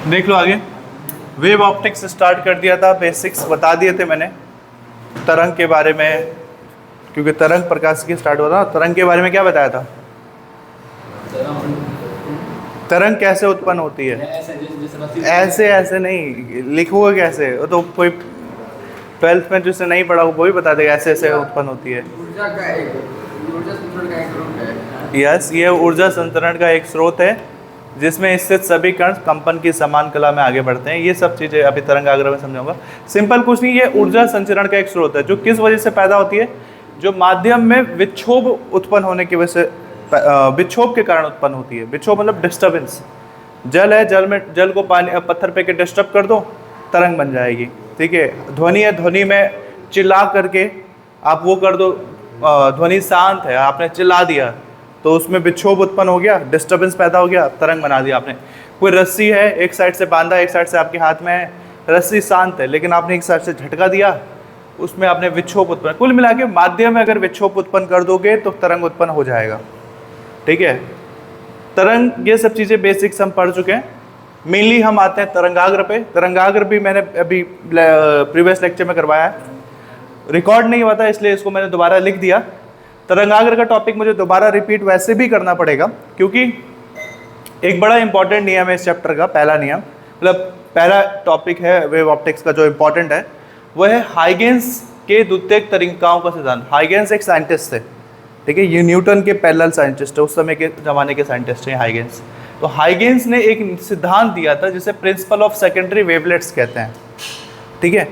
देख लो आगे। Wave optics start कर दिया था, बेसिक्स बता दिए थे मैंने तरंग के बारे में, क्योंकि तरंग प्रकाश की स्टार्ट हुआ था। तरंग के बारे में क्या बताया था? तरंग कैसे उत्पन्न होती है? ऐसे ऐसे नहीं लिखोगे कैसे, वो तो कोई 12th में जिसने नहीं पढ़ा वो भी बता देगा ऐसे ऐसे उत्पन्न होती है। यस, ये ऊर्जा संतरण का एक स्रोत है जिसमें स्थित सभी कण कंपन की समान कला में आगे बढ़ते हैं। ये सब चीजें अभी तरंगाग्र में समझाऊंगा। सिंपल कुछ नहीं, ये ऊर्जा संचरण का एक स्रोत है जो किस वजह से पैदा होती है? जो माध्यम में विक्षोभ उत्पन्न होने की वजह से, विक्षोभ के कारण उत्पन्न होती है। विक्षोभ मतलब डिस्टर्बेंस। जल है, जल को पानी पत्थर पे के डिस्टर्ब कर दो, तरंग बन जाएगी। ठीक है, ध्वनि है, ध्वनि में चिल्ला करके आप वो कर दो, ध्वनि शांत है, आपने चिल्ला दिया तो उसमें विक्षोभ उत्पन्न हो गया, डिस्टर्बेंस पैदा हो गया, तरंग बना दिया आपने। कोई रस्सी है, एक साइड से बांधा, एक साइड से आपके हाथ में है, रस्सी शांत है लेकिन आपने एक साइड से झटका दिया, उसमें आपने विक्षोभ उत्पन्न। कुल मिला के माध्यम में अगर विक्षोभ उत्पन्न कर दोगे तो तरंग उत्पन्न हो जाएगा। ठीक है, तरंग, ये सब चीज़ें बेसिक्स हम पढ़ चुके हैं। मेनली हम आते हैं तरंगाग्र पे। तरंगाग्र भी मैंने अभी प्रीवियस लेक्चर में करवाया है, रिकॉर्ड नहीं हुआ था इसलिए इसको मैंने दोबारा लिख दिया। तरंगाग्र का टॉपिक मुझे दोबारा रिपीट वैसे भी करना पड़ेगा क्योंकि एक बड़ा इंपॉर्टेंट नियम है इस चैप्टर का। पहला नियम, मतलब पहला टॉपिक है वेव ऑप्टिक्स का जो इंपॉर्टेंट है वह है हाइगेंस के द्वितीयक तरीकाओं का सिद्धांत। हाइगेंस एक साइंटिस्ट थे, ठीक है, ये न्यूटन के पैरेलल साइंटिस्ट है, उस समय के ज़माने के साइंटिस्ट हैं हाइगेंस। तो हाइगेंस ने एक सिद्धांत दिया था जिसे प्रिंसिपल ऑफ सेकेंडरी वेवलेट्स कहते हैं। ठीक है,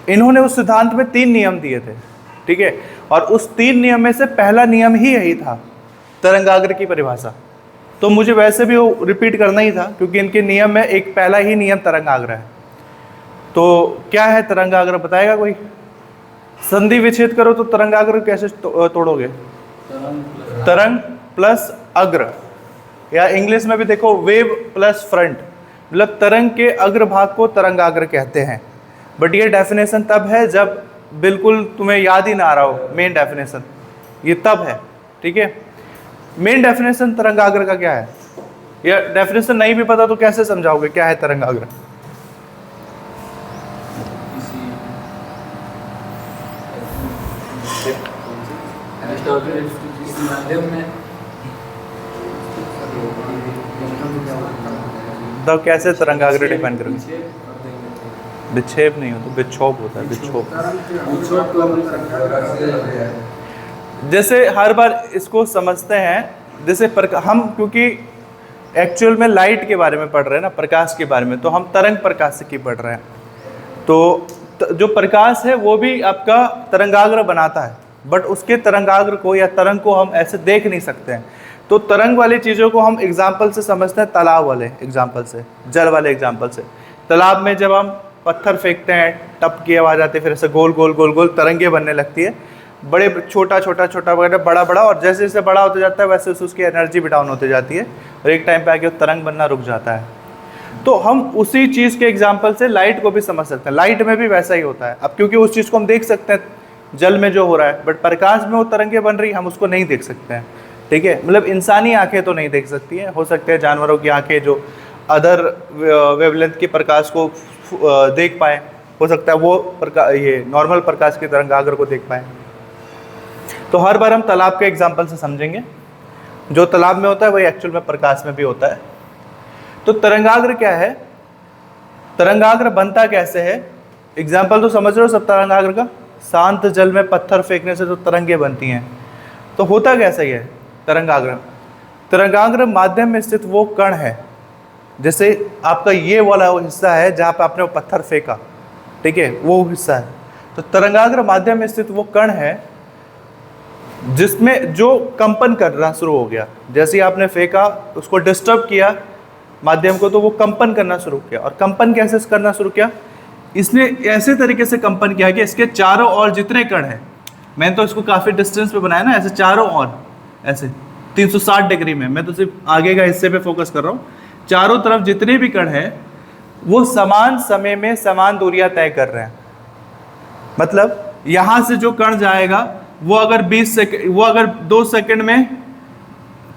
इन्होंने उस सिद्धांत में 3 नियम दिए थे। ठीक है, और उस 3 नियम में से पहला नियम ही यही था, तरंगाग्र की परिभाषा। तो मुझे वैसे भी वो रिपीट करना ही था क्योंकि इनके नियम में एक पहला ही नियम तरंगाग्र है। तो क्या है तरंगाग्र, बताएगा कोई? संधि विच्छेद करो तो तरंगाग्र कैसे तोड़ोगे? तरंग प्लस अग्र, या इंग्लिश में भी देखो वेव प्लस फ्रंट, मतलब तरंग के अग्र भाग को तरंगाग्र कहते हैं। बट ये डेफिनेशन तब है जब बिल्कुल तुम्हें याद ही ना आ रहा हो मेन डेफिनेशन, ये तब है। ठीक है, मेन डेफिनेशन तरंगाग्र का क्या है? या डेफिनेशन नहीं भी पता तो कैसे समझाओगे क्या है तरंगाग्र? तो कैसे तरंगाग्र डिफाइन करोगे? विक्षेप नहीं हो तो विक्षोभ होता है, विक्षोभ। जैसे हर बार इसको समझते हैं, जैसे हम क्योंकि एक्चुअल में लाइट के बारे में पढ़ रहे हैं ना, प्रकाश के बारे में, तो हम तरंग प्रकाश की पढ़ रहे हैं। तो जो प्रकाश है वो भी आपका तरंगाग्र बनाता है, बट उसके तरंगाग्र को या तरंग को हम ऐसे देख नहीं सकते हैं। तो तरंग वाली चीज़ों को हम एग्जाम्पल से समझते हैं, तालाब वाले एग्जाम्पल से, जल वाले एग्जाम्पल से। तालाब में जब हम पत्थर फेंकते हैं, टप की आवाज़ आती है, फिर ऐसे गोल गोल गोल गोल तरंगे बनने लगती है, बड़े छोटा छोटा छोटा वगैरह बड़ा बड़ा, और जैसे जैसे बड़ा होता जाता है वैसे उसकी एनर्जी भी डाउन होती जाती है और एक टाइम पे आके तरंग बनना रुक जाता है। तो हम उसी चीज़ के एग्जाम्पल से लाइट को भी समझ सकते हैं। लाइट में भी वैसा ही होता है। अब क्योंकि उस चीज़ को हम देख सकते हैं जल में जो हो रहा है, बट प्रकाश में वो तरंगे बन रही हम उसको नहीं देख सकते हैं। ठीक है, मतलब इंसानी आंखें तो नहीं देख सकती हैं, हो सकते हैं जानवरों की आंखें जो अदर वेवलेंथ के प्रकाश को देख पाए, हो सकता है वो ये नॉर्मल प्रकाश के तरंगाग्र को देख पाए। तो हर बार हम तालाब के एग्जाम्पल से समझेंगे, जो तालाब में होता है वही एक्चुअल में प्रकाश में भी होता है। तो तरंगाग्र क्या है, तरंगाग्र बनता कैसे है? एग्जाम्पल तो समझ रहे हो सब तरंगाग्र का। शांत जल में पत्थर फेंकने से जो तरंगे बनती हैं, तो होता कैसे है तरंगाग्र? तरंगाग्र माध्यम में स्थित वो कण है, जैसे आपका ये वाला हिस्सा है जहाँ पे आपने वो पत्थर फेंका, ठीक है, वो हिस्सा है। तो तरंगाग्र माध्यम में स्थित वो कण है जिसमें जो कंपन करना शुरू हो गया। जैसे ही आपने फेंका, उसको डिस्टर्ब किया माध्यम को, तो वो कंपन करना शुरू किया। और कंपन कैसे करना शुरू किया? इसने ऐसे तरीके से कंपन किया कि इसके चारों ओर जितने कण हैं, मैंने तो इसको काफ़ी डिस्टेंस पे बनाया ना, ऐसे चारों ओर ऐसे 360 डिग्री में, मैं तो सिर्फ आगे का हिस्से पे फोकस कर रहा हूँ। चारों तरफ जितने भी कण हैं वो समान समय में समान दूरियां तय कर रहे हैं। मतलब यहाँ से जो कण जाएगा वो अगर 2 सेकंड में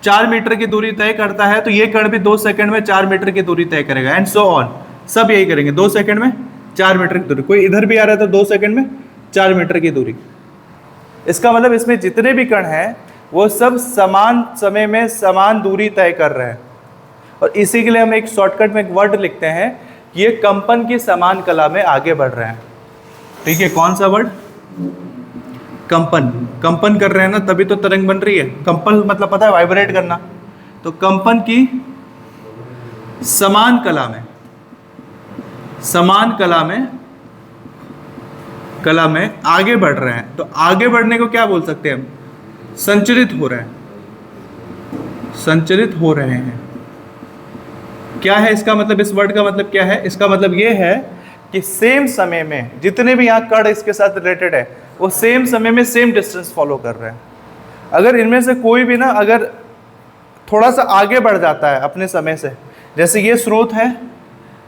4 मीटर की दूरी तय करता है, तो ये कण भी 2 सेकंड में 4 मीटर की दूरी तय करेगा, एंड सो ऑन। सब यही करेंगे, 2 सेकंड में 4 मीटर की दूरी। कोई इधर भी आ रहा है तो 2 सेकंड में 4 मीटर की दूरी। इसका मतलब इसमें जितने भी कण हैं वो सब समान समय में समान दूरी तय कर रहे हैं, और इसी के लिए हम एक शॉर्टकट में एक वर्ड लिखते हैं कि ये कंपन की समान कला में आगे बढ़ रहे हैं। ठीक है, कौन सा वर्ड? कंपन। कंपन कर रहे हैं ना, तभी तो तरंग बन रही है। कंपन मतलब पता है, वाइब्रेट करना। तो कंपन की समान कला में, समान कला में आगे बढ़ रहे हैं। तो आगे बढ़ने को क्या बोल सकते हैं हम? संचरित हो रहे हैं, संचरित हो रहे हैं। क्या है इसका मतलब? इस वर्ड का मतलब क्या है? इसका मतलब ये है कि सेम समय में जितने भी यहाँ कण इसके साथ रिलेटेड है वो सेम समय में सेम डिस्टेंस फॉलो कर रहे हैं। अगर इनमें से कोई भी ना अगर थोड़ा सा आगे बढ़ जाता है अपने समय से, जैसे ये स्रोत है,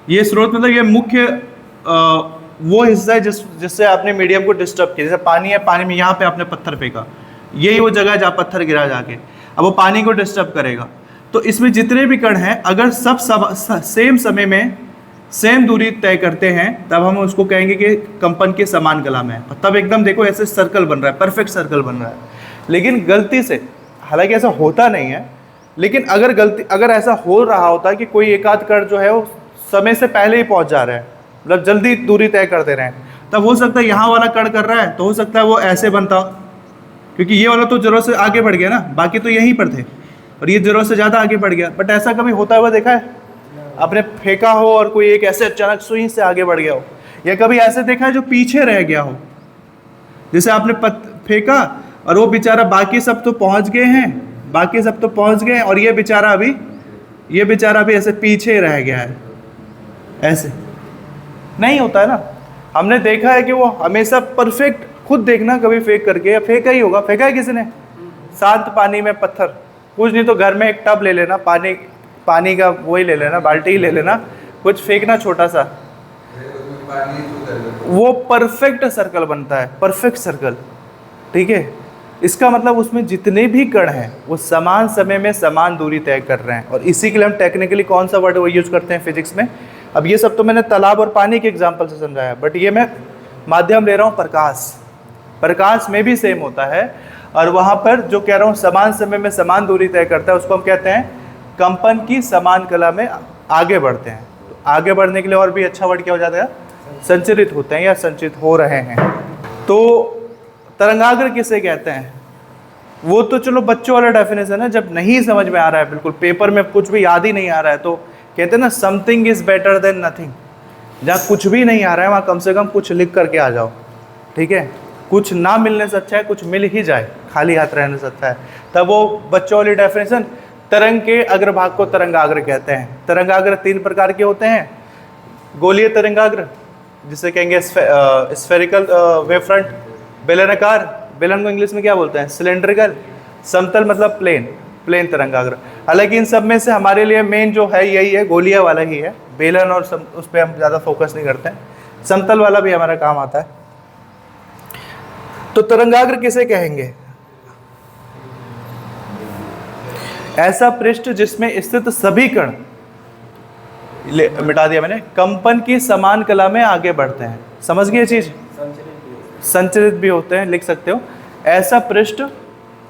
ये स्रोत मतलब ये मुख्य वो हिस्सा है जिससे आपने मीडियम को डिस्टर्ब किया। जैसे पानी है, पानी में यहाँ पे आपने पत्थर फेंका, यही वो जगह है जहाँ पत्थर गिरा जाके, अब वो पानी को डिस्टर्ब करेगा। तो इसमें जितने भी कण हैं अगर सब सेम समय में सेम दूरी तय करते हैं तब हम उसको कहेंगे कि कंपन के समान कला में है। तब एकदम देखो ऐसे सर्कल बन रहा है, परफेक्ट सर्कल बन रहा है। लेकिन गलती से, हालांकि ऐसा होता नहीं है, लेकिन अगर ऐसा हो रहा होता कि कोई एक आध कण जो है वो समय से पहले ही पहुंच जा रहा है, मतलब जल्दी दूरी तय कर दे रहे हैं, तब हो सकता है यहाँ वाला कण कर रहा है तो हो सकता है वो ऐसे बनता, क्योंकि ये वाला तो जरूरत से आगे बढ़ गया ना, बाकी तो यहीं पर थे और ये जरूरत से ज़्यादा आगे बढ़ गया। बट ऐसा कभी होता हुआ देखा है आपने? फेंका हो और कोई एक ऐसे अचानक सुई से आगे बढ़ गया हो, या कभी ऐसे देखा है जो पीछे रह गया हो? जैसे आपने फेंका और वो बेचारा, बाकी सब तो पहुंच गए हैं, बाकी सब तो पहुंच गए और ये बेचारा अभी ऐसे पीछे रह गया है। ऐसे नहीं होता है ना। हमने देखा है कि वो हमेशा परफेक्ट, खुद देखना कभी फेंक करके, या फेंका ही होगा, फेंका है किसी ने शांत पानी में पत्थर, कुछ नहीं तो घर में एक टब ले लेना, पानी का वही ले लेना, बाल्टी ही ले लेना, कुछ फेंकना छोटा सा, वो परफेक्ट सर्कल बनता है, परफेक्ट सर्कल। ठीक है, इसका मतलब उसमें जितने भी कण हैं वो समान समय में समान दूरी तय कर रहे हैं, और इसी के लिए हम टेक्निकली कौन सा वर्ड वो यूज करते हैं फिजिक्स में? अब ये सब तो मैंने तालाब और पानी के एग्जाम्पल से समझाया, बट ये मैं माध्यम ले रहा हूँ प्रकाश। प्रकाश में भी सेम होता है, और वहाँ पर जो कह रहा हूँ समान समय में समान दूरी तय करता है, उसको हम कहते हैं कंपन की समान कला में आगे बढ़ते हैं। तो आगे बढ़ने के लिए और भी अच्छा वर्ड क्या हो जाता है? संचरित होते हैं या संचित हो रहे हैं। तो तरंगाग्र किसे कहते हैं? वो तो चलो बच्चों वाला डेफिनेशन है, जब नहीं समझ में आ रहा है, बिल्कुल पेपर में कुछ भी याद ही नहीं आ रहा है, तो कहते हैं ना something is better than nothing. जहाँ कुछ भी नहीं आ रहा है वहाँ कम से कम कुछ लिख करके आ जाओ। ठीक है, कुछ ना मिलने से अच्छा है कुछ मिल ही जाए, खाली हाथ रहने से अच्छा है। तब वो बच्चों वाली डेफिनेशन, तरंग के अग्रभाग को तरंगाग्र कहते हैं। तरंगाग्र 3 प्रकार के होते हैं। गोलीय तरंगाग्र जिसे कहेंगे स्फेरिकल वेव फ्रंट, बेलनाकार, बेलन को इंग्लिश में क्या बोलते हैं? सिलेंड्रिकल, समतल मतलब प्लेन तरंगाग्र। हालांकि इन सब में से हमारे लिए मेन जो है यही है, गोलीय वाला ही है। बेलन और उस पर हम ज़्यादा फोकस नहीं करते हैं, समतल वाला भी हमारा काम आता है। तो तरंगाग्र किसे कहेंगे? ऐसा पृष्ठ जिसमें स्थित सभी कण, मिटा दिया मैंने, कंपन की समान कला में आगे बढ़ते हैं। समझ गए चीज? संचरित भी होते हैं, लिख सकते हो। ऐसा पृष्ठ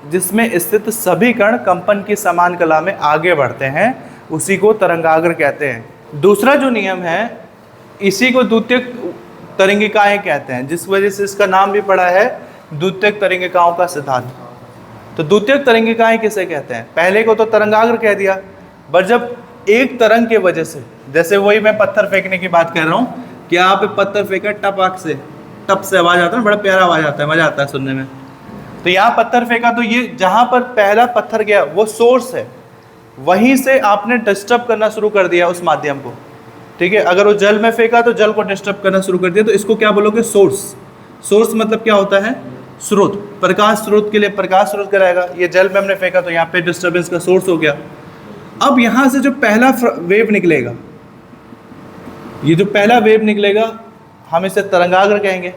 जिसमें स्थित सभी कण कंपन की समान कला में आगे बढ़ते हैं, उसी को तरंगाग्र कहते हैं। दूसरा जो नियम है, इसी को द्वितीयक तरंगिकाएं कहते हैं, जिस वजह से इसका नाम भी पड़ा है द्वितीयक तरंगिकाओं का सिद्धांत। तो द्वितीयक तरंगिकाएं किसे कहते हैं? पहले को तो तरंगाग्र कह दिया, पर जब एक तरंग के वजह से, जैसे वही मैं पत्थर फेंकने की बात कर रहा हूँ कि आप पत्थर फेंका, टप से आवाज आता है, बड़ा प्यारा आवाज आता है, मजा आता है सुनने में। तो यहाँ पत्थर फेंका तो ये जहाँ पर पहला पत्थर गया वो सोर्स है, वहीं से आपने डिस्टर्ब करना शुरू कर दिया उस माध्यम को। ठीक है, अगर वो जल में फेंका तो जल को डिस्टर्ब करना शुरू कर दिया, तो इसको क्या बोलोगे? सोर्स। सोर्स मतलब क्या होता है? स्रोत। प्रकाश स्रोत के लिए प्रकाश स्रोत कराएगा। ये जल में हमने फेंका तो यहाँ पे डिस्टर्बेंस का सोर्स हो गया। अब यहाँ से जो पहला वेव निकलेगा, ये जो पहला वेव निकलेगा हम इसे तरंगाग्र कहेंगे।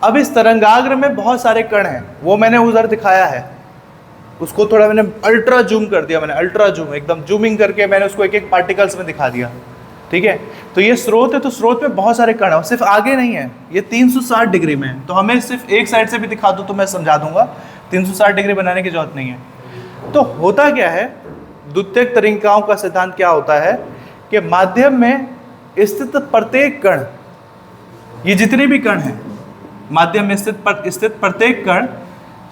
अब इस तरंगाग्र में बहुत सारे कण हैं, वो मैंने उधर दिखाया है। उसको थोड़ा मैंने अल्ट्रा जूम कर दिया, मैंने अल्ट्रा जूम एकदम जूमिंग करके मैंने उसको एक एक पार्टिकल्स में दिखा दिया, ठीक है। तो ये स्रोत है, तो स्रोत में बहुत सारे कण है, सिर्फ आगे नहीं है, ये 360 डिग्री में है। तो हमें सिर्फ एक साइड से भी दिखा दो तो मैं समझा दूंगा, 360 डिग्री बनाने की जरूरत नहीं है। तो होता क्या है, द्वितीयक तरंगिकाओं का सिद्धांत क्या होता है कि माध्यम में स्थित प्रत्येक कण, ये जितने भी कण हैं माध्यम में स्थित प्रत्येक कण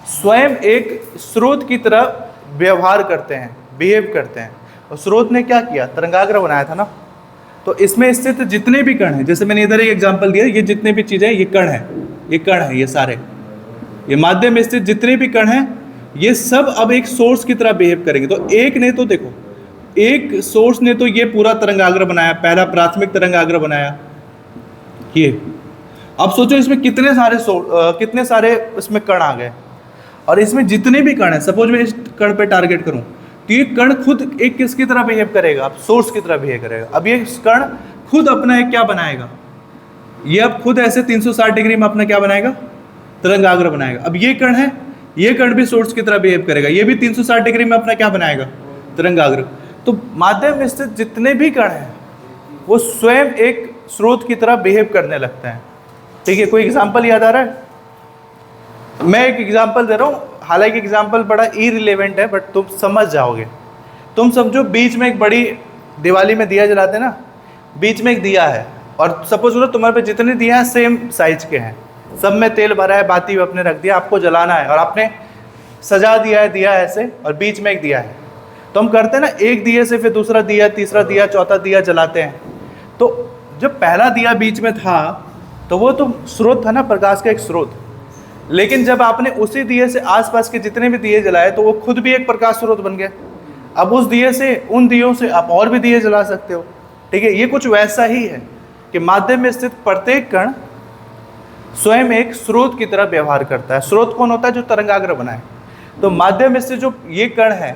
स्वयं एक स्रोत की तरह व्यवहार करते हैं, बिहेव करते हैं। और स्रोत ने क्या किया, तरंगाग्र बनाया था ना, तो इसमें स्थित जितने भी कण हैं, जैसे मैंने इधर एक एग्जांपल दिया, ये जितने भी चीजें ये कण है, ये कण है, ये सारे, ये माध्यम में स्थित जितने भी कण हैं ये सब अब एक सोर्स की तरह बिहेव करेंगे। तो एक ने तो देखो, एक सोर्स ने तो ये पूरा तरंगाग्र बनाया, पहला प्राथमिक तरंगाग्र बनाया ये। अब सोचो इसमें कितने सारे इसमें कण आ गए, और इसमें जितने भी कण हैं, सपोज मैं इस कण पे टारगेट करूं तो ये कण खुद एक किसकी तरह बिहेव करेगा, अब सोर्स की तरह बिहेव करेगा। अब ये कण खुद अपना एक क्या बनाएगा, ये अब खुद ऐसे 360 डिग्री में अपना क्या बनाएगा, तरंगाग्र बनाएगा। अब ये कण है, ये कण भी सोर्स की तरह बिहेव करेगा, ये भी 360 डिग्री में अपना क्या बनाएगा, तरंगाग्र। तो माध्यम में स्थित जितने भी कण हैं वो स्वयं एक स्रोत की तरह बिहेव करने लगते हैं, ठीक है। कोई एग्जाम्पल याद आ रहा है, मैं एक एग्जाम्पल दे रहा हूँ, हालांकि एग्जाम्पल बड़ा इररिलेवेंट है बट तुम समझ जाओगे। तुम समझो बीच में एक बड़ी, दिवाली में दिया जलाते हैं ना, बीच में एक दिया है, और सपोज करो तुम्हारे पे जितने दिया हैं सेम साइज के हैं, सब में तेल भरा है, बाती आपने रख दिया, आपको जलाना है, और आपने सजा दिया है दिया ऐसे, और बीच में एक दिया है। तो हम करते हैं ना, एक दिए से फिर दूसरा दिया, तीसरा दिया, चौथा दिया जलाते हैं। तो जब पहला दिया बीच में था तो वो तो स्रोत था ना, प्रकाश का एक स्रोत। लेकिन जब आपने उसी दिए से आसपास के जितने भी दिए जलाए तो वो खुद भी एक प्रकाश स्रोत बन गया। अब उस दिए से, उन दियों से आप और भी दिए जला सकते हो, ठीक है। ये कुछ वैसा ही है कि माध्यम में स्थित प्रत्येक कण स्वयं एक स्रोत की तरह व्यवहार करता है। स्रोत कौन होता है, जो तरंगाग्र बनाए। तो माध्यम में स्थित जो ये कण है,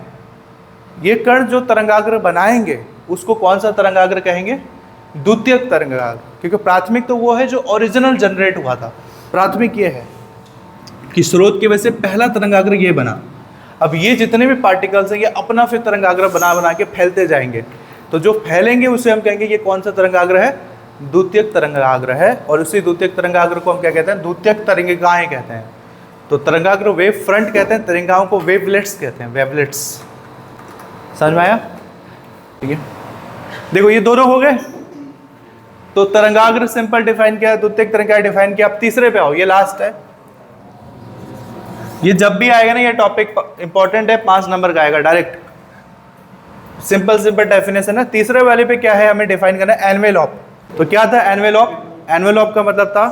ये कण जो तरंगाग्र बनाएंगे उसको कौन सा तरंगाग्र कहेंगे, द्वितीयक तरंगाग्र। क्योंकि प्राथमिक तो वो है जो ओरिजिनल जनरेट हुआ था, प्राथमिक ये है कि स्रोत की वजह से पहला तरंगाग्र ये बना। अब ये जितने भी पार्टिकल्स हैं ये अपना फिर तरंगाग्र बना बना के फैलते जाएंगे, तो जो फैलेंगे उसे हम कहेंगे ये कौन सा तरंगाग्र है, द्वितीयक तरंगाग्र है। और उसी द्वितीयक तरंगाग्र को हम क्या कहते हैं, द्वितीयक तरंगिकाएं कहते हैं। तो तरंगाग्र वेव फ्रंट कहते हैं, तरंगिकाओं को वेवलेट्स कहते हैं, वेवलेट्स। समझ में आया, ठीक है। देखो ये दोनों हो गए, तो तरंगाग्र सिंपल डिफाइन किया, द्वितीयक तरंगिका डिफाइन किया। अब तीसरे पे आओ, ये लास्ट है। ये जब भी आएगा ना, ये टॉपिक इंपॉर्टेंट है, 5 नंबर का आएगा डायरेक्ट। सिंपल डेफिनेशन है। तीसरे वाले पे क्या है, हमें डिफाइन करना है एनवेलॉप। तो क्या था एनवेलॉप, एनवेलॉप का मतलब था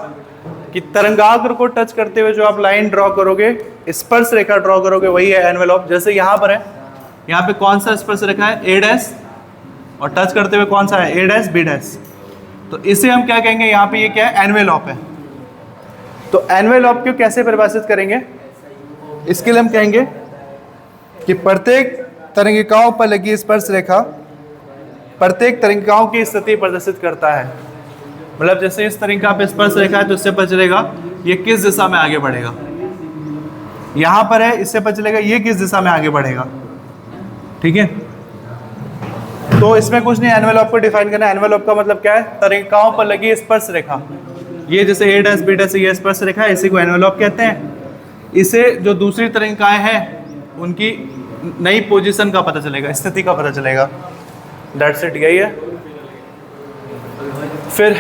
कि तरंगाग्र को टच करते हुए जो आप लाइन ड्रॉ करोगे, स्पर्श रेखा ड्रॉ करोगे, वही है एनवेलॉप। जैसे यहाँ पर है, यहाँ पे कौन सा स्पर्श रेखा है, ए डैश, और टच करते हुए कौन सा है, ए डैश बी डैश। तो इसे हम क्या कहेंगे, यहाँ पे ये क्या है, एनवेलॉप है। तो एनवेलॉप को कैसे परिभाषित करेंगे, इसके लिए हम कहेंगे कि प्रत्येक तरंगिकाओं पर लगी स्पर्श रेखा प्रत्येक तरंगिकाओं की स्थिति प्रदर्शित करता है। मतलब जैसे इस तरंगिका पे स्पर्श रेखा है तो इससे पता चलेगा ये किस दिशा में आगे बढ़ेगा। यहाँ पर है, इससे पता चलेगा ये किस दिशा में आगे बढ़ेगा, ठीक है। तो इसमें कुछ नहीं, एनवेलॉप को डिफाइन करना। एनवेलॉप का मतलब क्या है, तरंगिकाओं पर लगी स्पर्श रेखा। ये जैसे ए डैश बी डैश ये स्पर्श रेखा है, इसी को एनवेलॉप कहते हैं। इसे जो दूसरी तरंगिकाएं हैं उनकी नई पोजीशन का पता चलेगा, स्थिति का पता चलेगा। दैट्स इट, यही है। फिर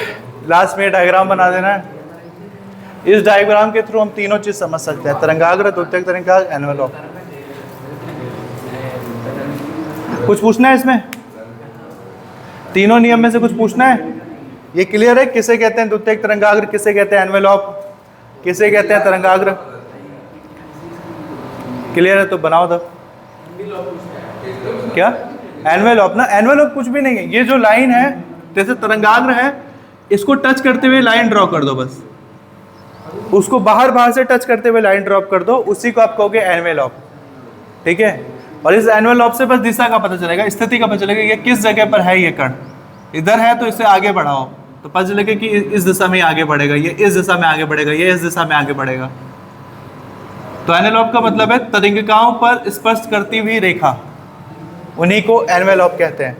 लास्ट में डायग्राम बना देना है। इस डायग्राम के थ्रू हम तीनों चीज समझ सकते हैं, तरंगाग्र, द्वितीयक तरंगिका, एनवेलॉप। कुछ पूछना है इसमें, तीनों नियम में से कुछ पूछना है? ये क्लियर है, किसे कहते हैं द्वितीयक तरंगाग्र, किसे कहते हैं एनवेलॉप, किसे कहते हैं तरंगाग्र? क्लियर है तो बनाओ तब। क्या एनवेलॉप ना, एनवेलॉप कुछ भी नहीं है, ये जो लाइन है जैसे तरंगाग्र है, इसको टच करते हुए लाइन ड्रॉ कर दो, बस उसको बाहर से टच करते हुए लाइन ड्रॉप कर दो, उसी को आप कहोगे एनवेलॉप, ठीक है। और इस एनवेलॉप से बस दिशा का पता चलेगा, स्थिति का पता चलेगा, ये किस जगह पर है। ये कण इधर है तो इसे आगे बढ़ाओ तो पता चलेगा कि इस दिशा में आगे बढ़ेगा, ये इस दिशा में आगे बढ़ेगा, ये इस दिशा में आगे बढ़ेगा। तो एनवेलप का मतलब है तरिंगिकाओं पर स्पर्श करती हुई रेखा, उन्हीं को एनवेलप कहते हैं।